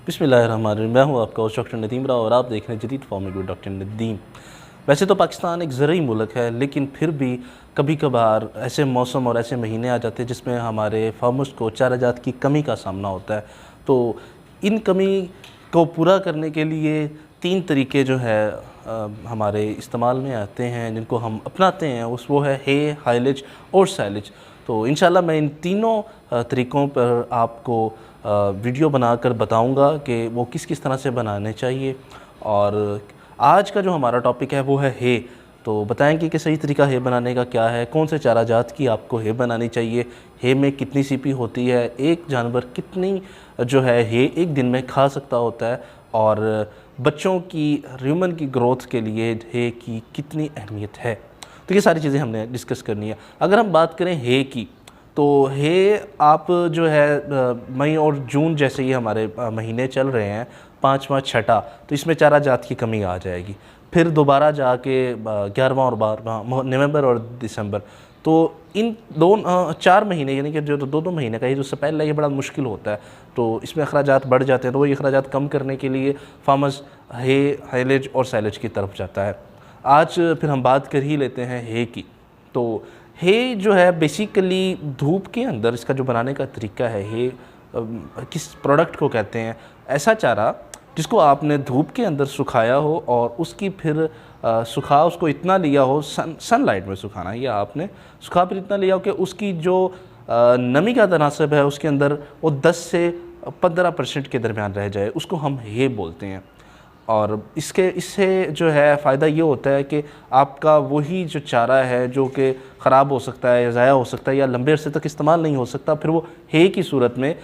बिस्मिल्लाहिर्रहमानिर्रहीम। मैं हूँ आपका होस्ट डॉक्टर नदीम और आप देख रहे हैं जदीद फार्मिंग विद डॉक्टर नदीम। वैसे तो पाकिस्तान एक ज़रूरी मुल्क है, लेकिन फिर भी कभी कभार ऐसे मौसम और ऐसे महीने आ जाते हैं जिसमें हमारे फार्मर्स को चारा जात की कमी का सामना होता है। तो इन कमी को पूरा करने के लिए 3 तरीके जो है हमारे इस्तेमाल में आते हैं, जिनको हम अपनाते हैं, वो है हे, हाइलेज और साइलेज। तो इंशाल्लाह मैं इन तीनों तरीक़ों पर आपको वीडियो बनाकर बताऊंगा कि वो किस किस तरह से बनाने चाहिए। और आज का जो हमारा टॉपिक है वो है हे। तो बताएंगे कि सही तरीका हे बनाने का क्या है, कौन से चारा जात की आपको हे बनानी चाहिए, हे में कितनी सीपी होती है, एक जानवर कितनी जो है हे एक दिन में खा सकता होता है, और बच्चों की रूमन की ग्रोथ के लिए हे की कितनी अहमियत है। तो ये सारी चीज़ें हमने डिस्कस करनी है। अगर हम बात करें हे की, तो हे आप जो है मई और जून जैसे ही हमारे महीने चल रहे हैं, 5वां 6ठा, तो इसमें चारा जात की कमी आ जाएगी। फिर दोबारा जाके 11वां और 12वां नवंबर और दिसंबर। तो इन 4 महीने यानी कि जो 2 महीने का ये जो स्पेल है ये बड़ा मुश्किल होता है। तो इसमें अखराजात बढ़ जाते हैं। तो वही अखराजात कम करने के लिए फार्मर्स हे, हाइलेज और साइलेज की तरफ जाता है। आज फिर हम बात कर ही लेते हैं हे की। तो हे जो है बेसिकली धूप के अंदर इसका जो बनाने का तरीका है, हे किस प्रोडक्ट को कहते हैं, ऐसा चारा जिसको आपने धूप के अंदर सुखाया हो और उसकी फिर सुखा उसको इतना लिया हो, सनलाइट में सुखाना, या आपने सुखा फिर इतना लिया हो कि उसकी जो नमी का तनासब है उसके अंदर वो 10 से 15% के दरमियान रह जाए, उसको हम हे बोलते हैं। और इससे जो है फ़ायदा ये होता है कि आपका वही जो चारा है जो कि ख़राब हो सकता है या ज़ाया हो सकता है या लंबे अरसे तक इस्तेमाल नहीं हो सकता, फिर वो हे की सूरत में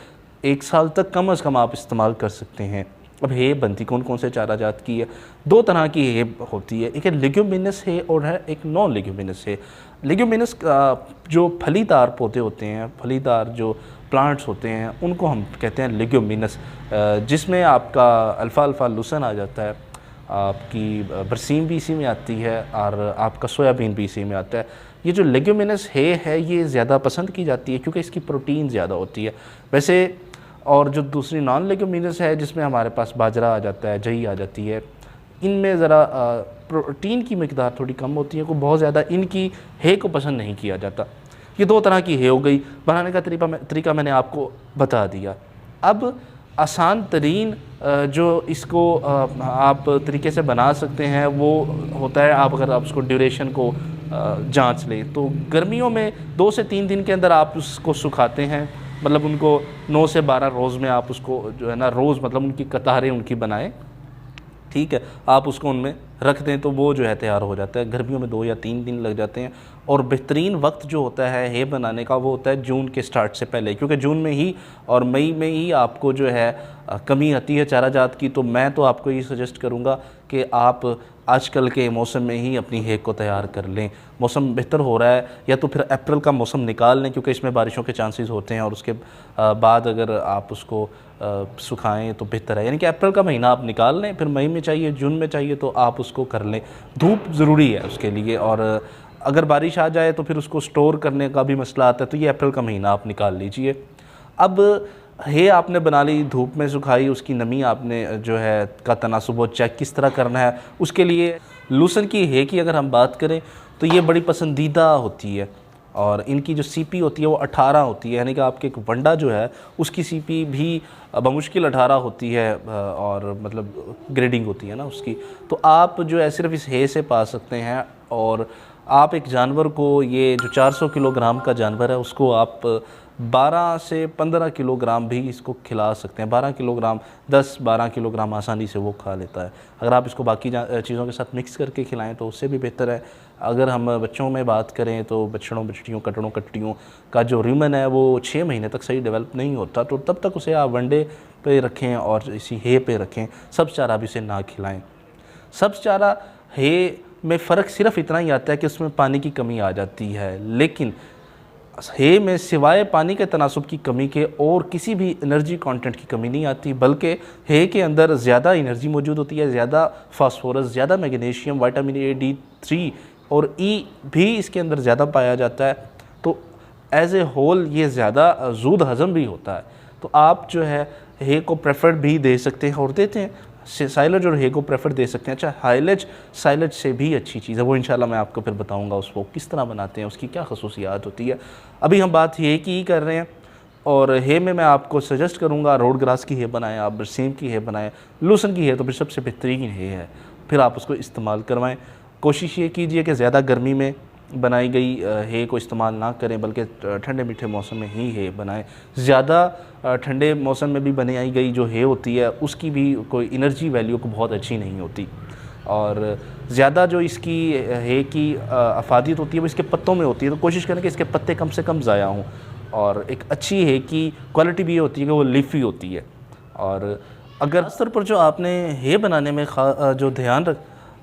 1 साल तक कम अज़ कम आप इस्तेमाल कर सकते हैं। अब हे बनती कौन कौन से चारा जात की है? 2 तरह की हे होती है, एक है लेग्यूमिनस है और है एक नॉन लेग्यूमिनस है। लेग्यूमिनस जो फलीदार पौधे होते हैं, फलीदार जो प्लांट्स होते हैं, उनको हम कहते हैं लेग्यूमिनस, जिसमें आपका अल्फाल्फा लूसन आ जाता है, आपकी बरसीम भी इसी में आती है और आपका सोयाबीन भी इसी में आता है। ये जो लेग्यूमिनस है ये ज़्यादा पसंद की जाती है क्योंकि इसकी प्रोटीन ज़्यादा होती है। वैसे और जो दूसरी नॉन लेग्यूमिनस है जिसमें हमारे पास बाजरा आ जाता है, जई आ जाती है, इनमें ज़रा प्रोटीन की मिकदार थोड़ी कम होती है, को बहुत ज़्यादा इनकी हे को पसंद नहीं किया जाता। ये 2 तरह की हे हो गई। बनाने का तरीका मैंने आपको बता दिया। अब आसान तरीन जो इसको आप तरीके से बना सकते हैं वो होता है, आप अगर आप उसको ड्यूरेशन को जांच लें तो गर्मियों में 2 से 3 दिन के अंदर आप उसको सुखाते हैं, मतलब उनको 9 से 12 रोज़ में आप उसको जो है ना, रोज़ मतलब उनकी कतारें उनकी बनाएं, ठीक है, आप उसको उनमें रख दें तो वो जो है तैयार हो जाता है। गर्मियों में 2 या 3 दिन लग जाते हैं। और बेहतरीन वक्त जो होता है हे बनाने का वो होता है जून के स्टार्ट से पहले, क्योंकि जून में ही और मई में ही आपको जो है कमी आती है चारा जात की। तो मैं तो आपको ये सजेस्ट करूँगा कि आप आजकल के मौसम में ही अपनी हे को तैयार कर लें। मौसम बेहतर हो रहा है, या तो फिर अप्रैल का मौसम निकाल लें क्योंकि इसमें बारिशों के चांसेस होते हैं, और उसके बाद अगर आप उसको सुखाएं तो बेहतर है। यानी कि अप्रैल का महीना आप निकाल लें, फिर मई में चाहिए, जून में चाहिए तो आप उसको कर लें। धूप ज़रूरी है उसके लिए, और अगर बारिश आ जाए तो फिर उसको स्टोर करने का भी मसला आता है। तो ये अप्रैल का महीना आप निकाल लीजिए। अब हे आपने बना ली, धूप में सुखाई, उसकी नमी आपने जो है का तनासुब वो चेक किस तरह करना है। उसके लिए लूसन की हे की अगर हम बात करें तो ये बड़ी पसंदीदा होती है, और इनकी जो सीपी होती है वो 18 होती है। यानी कि आपके एक वंडा जो है उसकी सीपी भी बमुश्किल 18 होती है, और मतलब ग्रेडिंग होती है ना उसकी। तो आप जो है सिर्फ इस हे से पा सकते हैं। और आप एक जानवर को, ये जो 400 किलोग्राम का जानवर है, उसको आप 12 से 15 किलोग्राम भी इसको खिला सकते हैं। 12 किलोग्राम 10-12 किलोग्राम आसानी से वो खा लेता है। अगर आप इसको बाकी चीज़ों के साथ मिक्स करके खिलाएं तो उससे भी बेहतर है। अगर हम बच्चों में बात करें तो बछड़ों कटड़ों कट्टियों का जो रूमेन है वो 6 महीने तक सही डेवलप नहीं होता, तो तब तक उसे आप वनडे पे रखें और इसी हे पे रखें। सब्ज़ चारा भी उसे ना खिलाएं। सब्ज़ चारा हे में फ़र्क सिर्फ इतना ही आता है कि उसमें पानी की कमी आ जाती है, लेकिन हे में सिवाय पानी के तनासुब की कमी के और किसी भी एनर्जी कंटेंट की कमी नहीं आती, बल्कि हे के अंदर ज़्यादा एनर्जी मौजूद होती है, ज़्यादा फास्फोरस, ज़्यादा मैग्नीशियम, विटामिन ए, D3 और ई भी इसके अंदर ज़्यादा पाया जाता है। तो एज ए होल ये ज़्यादा जूद हज़म भी होता है। तो आप जो है हे को प्रेफर्ड भी दे सकते हैं और देते हैं, साइलेज और हे को प्रेफर दे सकते हैं। अच्छा, हाइलेज साइलेज से भी अच्छी चीज़ है, वो इंशाल्लाह मैं आपको फिर बताऊंगा उसको किस तरह बनाते हैं, उसकी क्या खसूसियात होती है। अभी हम बात हे की ही कर रहे हैं, और हे में मैं आपको सजेस्ट करूंगा रोड ग्रास की हे बनाएं, आप बरसीम की हे बनाएं, लूसन की हे तो फिर सबसे बेहतरीन हे है, फिर आप उसको इस्तेमाल करवाएं। कोशिश ये कीजिए कि ज़्यादा गर्मी में बनाई गई हे को इस्तेमाल ना करें, बल्कि ठंडे मीठे मौसम में ही हे बनाएं। ज़्यादा ठंडे मौसम में भी बनाई गई जो हे होती है उसकी भी कोई एनर्जी वैल्यू को बहुत अच्छी नहीं होती, और ज़्यादा जो इसकी हे की अफादियत होती है वो इसके पत्तों में होती है। तो कोशिश करें कि इसके पत्ते कम से कम ज़ाया हों, और एक अच्छी हे की क्वालिटी भी ये होती है कि वो लीफी होती है। और अगर खास तौर पर जो आपने हे बनाने में जो ध्यान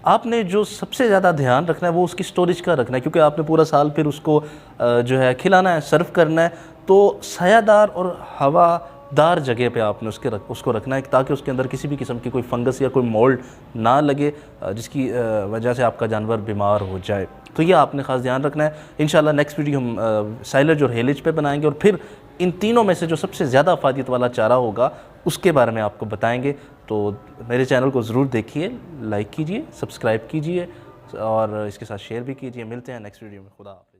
आपने जो सबसे ज़्यादा ध्यान रखना है वो उसकी स्टोरेज का रखना है, क्योंकि आपने पूरा साल फिर उसको जो है खिलाना है, सर्व करना है। तो सायादार और हवादार जगह पे आपने उसको रखना है, ताकि उसके अंदर किसी भी किस्म की कोई फंगस या कोई मोल्ड ना लगे जिसकी वजह से आपका जानवर बीमार हो जाए। तो ये आपने ख़ास ध्यान रखना है। इंशाल्लाह नेक्स्ट वीडियो हम साइलेज और हेलेज पे बनाएंगे, और फिर इन तीनों में से जो सबसे ज़्यादा अफादियत वाला चारा होगा उसके बारे में आपको बताएंगे। तो मेरे चैनल को ज़रूर देखिए, लाइक कीजिए, सब्सक्राइब कीजिए, और इसके साथ शेयर भी कीजिए। मिलते हैं नेक्स्ट वीडियो में। खुदा हाफ़िज़।